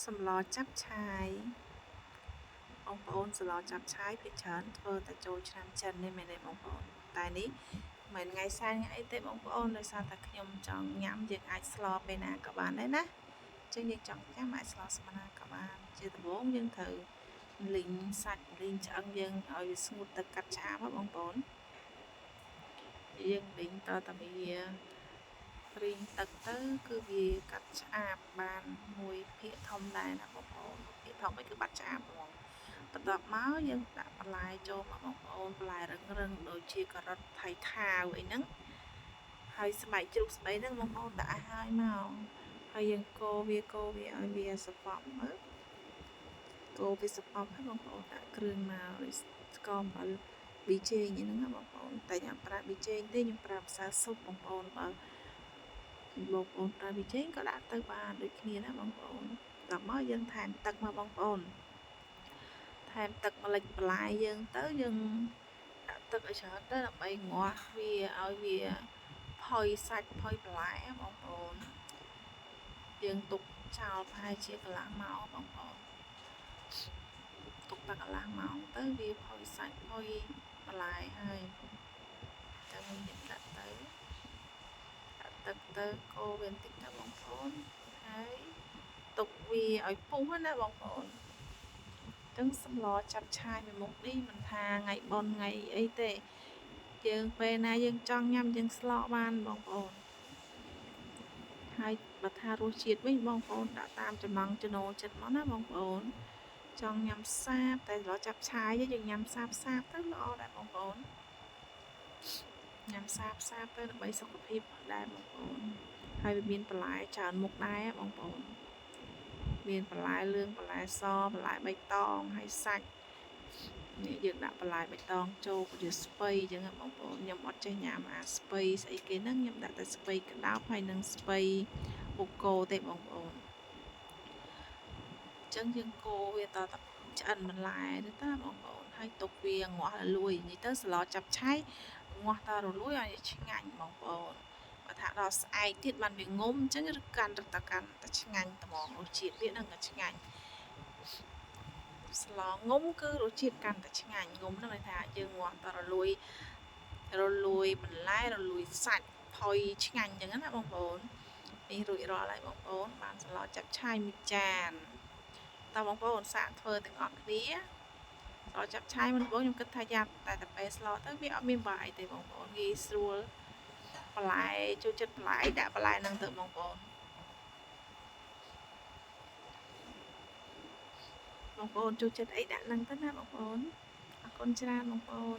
សម្លចាប់ឆាយបងប្អូនសម្លចាប់ឆាយភាគច្រើនធ្វើតែចូលឆ្នាំចិននេះមែនទេបងប្អូនតែនេះមិនថ្ងៃសែនថ្ងៃអីទេបងប្អូនដោយសារតែខ្ញុំចង់ញ៉ាំយើងអាចស្លពេលណាក៏បានដែរណាអញ្ចឹងយើងចង់ញ៉ាំអាចស្លស្មើណាក៏បានជាដំបូងយើងត្រូវលីងសាច់លីងឆ្អឹងយើងឲ្យវាស្ងួតទឹកកាត់ឆ្អាបបងប្អូនយើងលីងតតែវារីងទឹកទៅគឺវាកាត់ឆ្អាបបានមួយភាគធំដែរណាបងប្អូនភាគធំវិញគឺបាត់ឆ្អាបហ្មងបន្ទាប់មកយើងដាក់បន្លែចូលមកបងប្អូនបន្លែរឹងដូចជាការ៉ុតថៃថាវអីហ្នឹងហើយស្បែកជ្រូកស្បែកហ្នឹងបងប្អូនដាក់ឲ្យហើយមកហើយយើងកូរវាឲ្យវាសពប់មើលកូរវាសពប់ហើយបងប្អូនដាក់គ្រឿងមកដូចស្ករអំបិលប៊ីចេងអីហ្នឹងណាបងប្អូនតែខ្ញុំប្រើប៊ីចេងទេខ្ញុំប្រើម្សៅស៊ុបបងប្អូនបើបងប្អូនប្រើប៊ីចេងក៏ដាក់ទៅបានដូចគ្នាណាបងប្អូនដល់មកយើងថែមទឹកមកបងប្អូនថែមទឹកម្លិចបន្លែយើងទៅយើងដាក់ទឹកឲ្យច្រើនទៅដើម្បីងាស់វាឲ្យវាផុយសាច់ផុយបន្លែបងប្អូនយើងទុកចោលប្រហែលជាកន្លះម៉ោងបងប្អូនទុកតែកន្លះម៉ោងទៅវាផុយសាច់ផុយបន្លែហើយចាំយើងដាក់ទឹកទៅកូរវាបន្តិចទៅបងប្អូនហើយទុកវាឲ្យពុះណាបងប្អូនចឹងសម្លចាប់ឆាយមួយមុខនេះមិនថាថ្ងៃបុណ្យថ្ងៃអីទេយើងពេលណាយើងចង់ញ៉ាំយើងស្លបានបងប្អូនហើយបើថារសជាតិវិញបងប្អូនដាក់តាមចំណង់ចំណូលចិត្តមកណាបងប្អូនចង់ញ៉ាំសាបតែសម្លចាប់ឆាយយើងញ៉ាំសាបទៅល្អដែរបងប្អូនញ៉ាំសាបទៅដើម្បីសុខភាពដែរបងប្អូនហើយវាមានបន្លែច្រើនមុខដែរបងប្អូនមានបន្លែលឿងបន្លែសបន្លែបៃតងហើយសាច់នេះយើងដាក់បន្លែបៃតងចូលជាស្ពៃអញ្ចឹងបងប្អូនខ្ញុំអត់ចេះញ៉ាំអាស្ពៃស្អីគេហ្នឹងខ្ញុំដាក់តែស្ពៃក្តោបហើយនិងស្ពៃបុកគោទេបងប្អូនអញ្ចឹងយើងកូរវាតតែឆ្អិនបន្លែទៅតាបងប្អូនហើយទុកវាងាស់រលួយនិយាយទៅស្លចាប់ឆៃងាស់តរលួយឲ្យឆ្ងាញ់បងប្អូនបើថាដល់ស្អែកទៀតបានវាងុំអញ្ចឹងកាន់តែឆ្ងាញ់ត្មងរសជាតិវានឹងក៏ឆ្ងាញ់ស្លងុំគឺរសជាតិកាន់តែឆ្ងាញ់ងុំហ្នឹងន័យថាយើងងាស់តរលួយបន្លែរលួយសាច់ផុយឆ្ងាញ់អញ្ចឹងណាបងប្អូននេះរួចរាល់ហើយបងប្អូនបានស្លចាប់ឆាយមួយចានតើបងប្អូនសាកធ្វើទាំងអស់គ្នាស្លចាប់ឆាយមុនបងខ្ញុំគិតថាយ៉ាប់តែពេលស្លទៅវាអត់មានបាយទេបងប្អូនងាយស្រួលបន្លែចូលចិត្តបន្លែដាក់បន្លែហ្នឹងទៅបងប្អូនចូលចិត្តអីដាក់ហ្នឹងទៅណាបងប្អូនអរគុណច្រើនបងប្អូន